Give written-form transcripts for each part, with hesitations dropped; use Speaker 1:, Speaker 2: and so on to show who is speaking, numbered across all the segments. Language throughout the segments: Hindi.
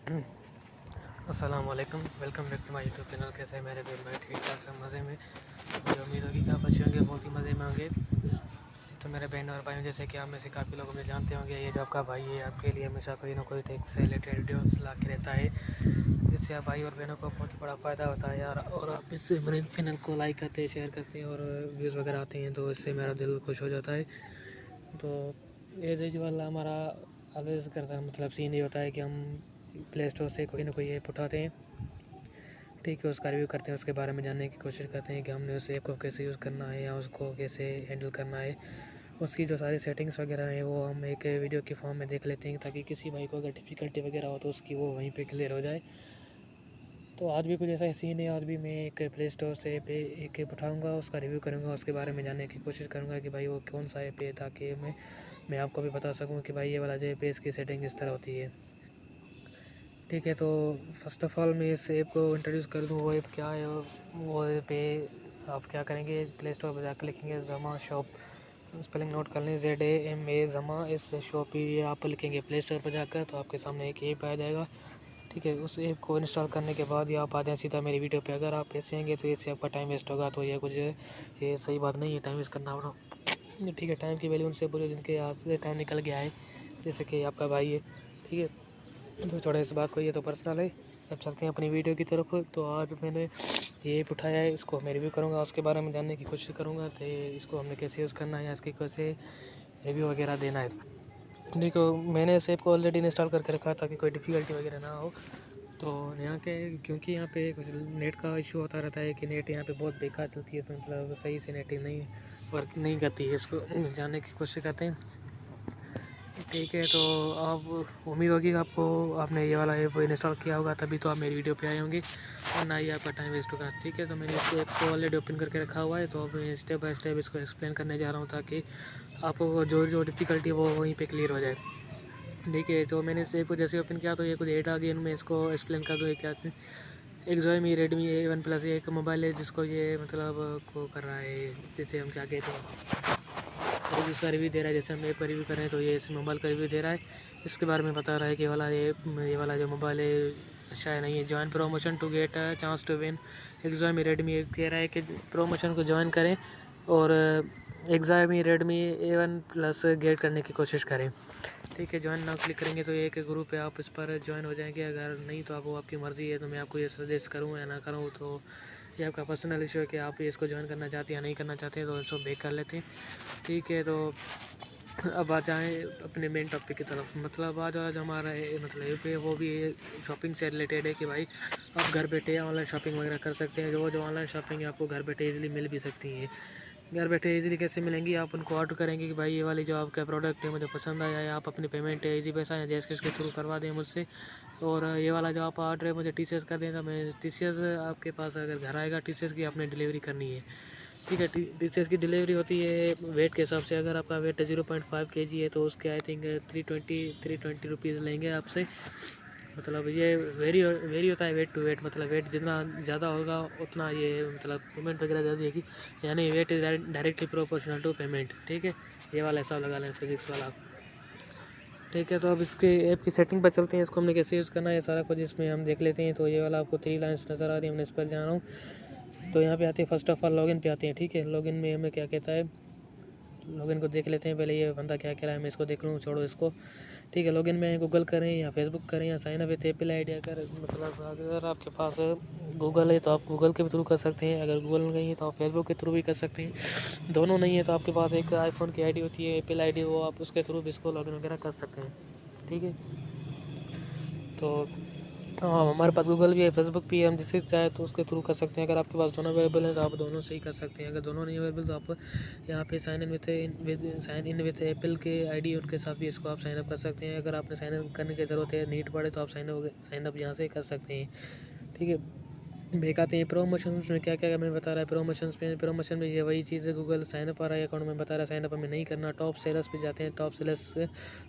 Speaker 1: अस्सलाम वालेकुम, welcome back to my YouTube channel. कैसे हैं मेरे भाई? मैं ठीक ठाक सब मज़े में। मुझे उम्मीद होगी कि आप अच्छे होंगे, बहुत ही मज़े में होंगे। तो मेरे बहन और भाइयों, जैसे कि आप में से काफ़ी लोग मुझे जानते होंगे, ये जो आपका भाई है आपके लिए हमेशा कोई ना कोई टेक से रिलेटेड वीडियोस ला के रहता है, जिससे आप भाई और बहनों को बहुत ही बड़ा फ़ायदा होता है यार। और आप इससे मेरे चैनल को लाइक करते हैं, शेयर करते हैं और व्यूज़ वगैरह आते हैं, तो इससे मेरा दिल खुश हो जाता है। तो एज यूजुअल हमारा ऑलवेज़ करता है, मतलब सीन ये होता है कि हम प्ले स्टोर से कोई ना कोई ऐप उठाते हैं, ठीक है, उसका रिव्यू करते हैं, उसके बारे में जानने की कोशिश करते हैं कि हमने उस ऐप को कैसे यूज़ करना है या उसको कैसे हैंडल करना है। उसकी जो सारी सेटिंग्स वगैरह हैं वो हम एक वीडियो के फॉर्म में देख लेते हैं, ताकि किसी भाई को अगर डिफ़िकल्टी वगैरह हो तो उसकी वो वहीं पे क्लियर हो जाए। तो आज भी कुछ ऐसा ही सीन है। आज भी मैं एक प्ले स्टोर से एक ऐप उठाऊँगा, उसका रिव्यू करूँगा, उसके बारे में जानने की कोशिश करूँगा कि भाई वो कौन सा ऐप है, ताकि मैं आपको भी बता सकूँ कि भाई ये वाला जो ऐप है इसकी सेटिंग इस तरह होती है। ठीक है, तो फर्स्ट ऑफ़ ऑल मैं इस ऐप को इंट्रोड्यूस कर दूँ, वो ऐप क्या है। वो ऐप है, आप क्या करेंगे, प्ले स्टोर पर जाकर लिखेंगे ज़मा शॉप, स्पेलिंग नोट कर लें, ZAMA ज़मा इस शॉप, ये आप लिखेंगे प्ले स्टोर पर जाकर तो आपके सामने एक ऐप आ जाएगा। ठीक है, उस ऐप को इंस्टॉल करने के बाद ये आप आ जाएँ सीधा मेरी वीडियो पे। अगर आप ऐसे आएंगे तो इससे आपका टाइम वेस्ट होगा, तो ये सही बात नहीं है टाइम वेस्ट करना बड़ा। ठीक है, टाइम की वैल्यू उनसे बोलो जिनके हाथ से टाइम निकल गया है, जैसे कि आपका भाई है। ठीक है, तो थोड़ा इस बात को, ये तो पर्सनल है। अब चलते हैं अपनी वीडियो की तरफ। तो आज मैंने ये ऐप उठाया है, इसको मैं रिव्यू करूँगा, उसके बारे में जानने की कोशिश करूँगा तो इसको हमने कैसे यूज़ करना है या इसकी कैसे रिव्यू वगैरह देना है। देखो, मैंने इस ऐप को ऑलरेडी इंस्टॉल करके रखा है ताकि कोई डिफ़िकल्टी वगैरह ना हो। तो यहाँ के, क्योंकि यहाँ पे कुछ नेट का इशू होता रहता है कि नेट यहाँ पे बहुत बेकार चलती है, मतलब सही से नेट नहीं वर्क नहीं करती है, इसको जानने की कोशिश करते हैं। ठीक है, तो आप उम्मीद होगी कि आपने ये वाला ऐप इंस्टॉल किया होगा, तभी तो आप मेरी वीडियो पे आए होंगे, और ना ही आपका टाइम वेस्ट होगा। ठीक है, तो मैंने इस ऐप को ऑलरेडी ओपन करके रखा हुआ है, तो अब मैं स्टेप बाय स्टेप इसको एक्सप्लेन करने जा रहा हूँ, ताकि आपको जो जो डिफ़िकल्टी है वो वहीं पे क्लियर हो जाए। देखिए, तो मैंने इस ऐप को जैसे ओपन किया तो ये कुछ ऐड आ गई, मैं इसको एक्सप्लेन कर दूँ क्या। एक Xiaomi Redmi A1 प्लस एक मोबाइल है, जिसको ये मतलब को कर रहा है, जैसे हम क्या कहते हैं, रिव्यू, उसका रिव्यू दे रहा है। जैसे हम ऐप का रिव्यू कर रहे हैं तो ये इस मोबाइल का रिव्यू दे रहा है, इसके बारे में बता रहा है कि ये वाला जो मोबाइल है अच्छा है नहीं है। Join promotion to get a chance to win. एक Xiaomi Redmi कह रहा है कि प्रमोशन को ज्वाइन करें और एक Xiaomi Redmi A1 plus gate करने की कोशिश करें। ठीक है, ज्वाइन नाउ क्लिक करेंगे तो ये एक ग्रुप है, आप इस पर ज्वाइन हो जाएंगे। अगर नहीं तो आपकी मर्ज़ी है, तो मैं आपको ये सजेस्ट करूँ या ना करूँ, तो ये आपका पर्सनल इशू है कि आप इसको ज्वाइन करना चाहते हैं या नहीं करना चाहते हैं, तो इसको बैक कर लेते हैं। ठीक है, तो अब आ जाएँ अपने मेन टॉपिक की तरफ। मतलब आज जो हमारा मतलब ऐप है वो भी शॉपिंग से रिलेटेड है, कि भाई आप घर बैठे ऑनलाइन शॉपिंग वगैरह कर सकते हैं। जो ऑनलाइन शॉपिंग है आपको घर बैठे ईज़िली मिल भी सकती है। घर बैठे इजीली कैसे मिलेंगी, आप उनको ऑर्डर करेंगे कि भाई ये वाली जो आपका प्रोडक्ट है मुझे पसंद आया है, आप अपनी पेमेंट है इजी पैसा या जैस कैश के थ्रू करवा दें मुझसे, और ये वाला जो आप ऑर्डर है मुझे TCS कर दें, तो मैं TCS आपके पास अगर घर आएगा, TCS की आपने डिलीवरी करनी है। ठीक है, TCS की डिलीवरी होती है वेट के हिसाब से। अगर आपका वेट 0.5 kg है तो उसके आई थिंक 320 रुपीज़ लेंगे आपसे। मतलब ये वेरी होता है वेट टू वेट, मतलब वेट जितना ज़्यादा होगा उतना ये मतलब पेमेंट वगैरह ज़्यादा देगी, यानी weight is directly proportional to payment. ठीक है, ये वाला हिसाब लगा लें, फिजिक्स वाला। ठीक है, तो अब इसके ऐप की सेटिंग पर चलते हैं, इसको हमने कैसे यूज़ करना है सारा कुछ इसमें हम देख लेते हैं। तो ये वाला आपको 3 लाइन्स नज़र आ रही है, मैं इस पर जा रहा हूँ। तो यहाँ पे आते हैं, फर्स्ट ऑफ ऑल लॉगिन पे आते हैं। ठीक है, लॉगिन में हमें क्या कहता है, लॉगिन को देख लेते हैं पहले, ये बंदा क्या कह रहा है, मैं इसको देख लूँ, छोड़ो इसको। ठीक है, लॉगिन में गूगल करें या फेसबुक करें या sign up with Apple ID. अगर मतलब अगर आपके पास गूगल है तो आप गूगल के थ्रू कर सकते हैं, अगर गूगल नहीं है तो आप फेसबुक के थ्रू भी कर सकते हैं। दोनों नहीं है तो आपके पास एक आईफोन की आईडी होती है, एप्पल आईडी, वो आप उसके थ्रू भी इसको लॉगिन वगैरह कर सकते हैं। ठीक है, तो हाँ, हमारे पास गूगल भी है, फेसबुक भी है, हम जिससे चाहे तो उसके थ्रू कर सकते हैं। अगर आपके पास दोनों अवेलेबल हैं तो आप दोनों से ही कर सकते हैं। अगर दोनों नहीं अवेलेबल तो आप यहाँ पे साइन इन विद एप्पल के आईडी, उनके साथ भी इसको आप साइन अप कर सकते हैं। अगर आपने साइन अप करने की ज़रूरत है, नीड पड़े, तो आप साइन अप यहाँ से कर सकते हैं। ठीक है, बैक आते हैं प्रमोशन में, क्या क्या हमें बता रहा है प्रमोशन में ये वही चीज़ है, गूगल साइन अप आ रहा है अकाउंट में, बता रहा है साइन अप हमें नहीं करना। टॉप सेलर्स पे जाते हैं, टॉप सेलर्स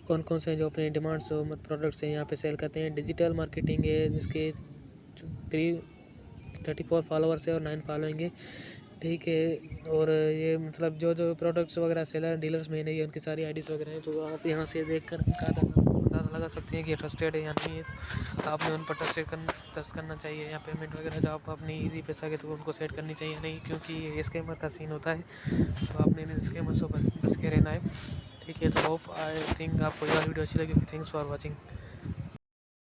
Speaker 1: कौन कौन से हैं जो अपने डिमांड्स प्रोडक्ट्स हैं यहाँ पे सेल करते हैं। डिजिटल मार्केटिंग है जिसके 334 फॉलोअर्स है और 9 फॉलोइंग है। ठीक है, और ये मतलब जो प्रोडक्ट्स वगैरह सेलर डीलर्स में नहीं है उनकी सारी आईडीज़ वगैरह हैं, तो आप यहाँ से देख कर अंदाज़ा लगा सकते हैं कि ये ट्रस्टेड है या नहीं है। तो आपने उन पर ट्रस्ट करना चाहिए, या पेमेंट वगैरह जो आप अपनी ईजी पैसा के तो उनको सेट करनी चाहिए नहीं, क्योंकि ये स्कैमर का सीन होता है। तो आपने इन स्कैमर से बच के रहना है। ठीक है, तो होप आई थिंक आपको यह वीडियो अच्छी लगी। Thanks for watching.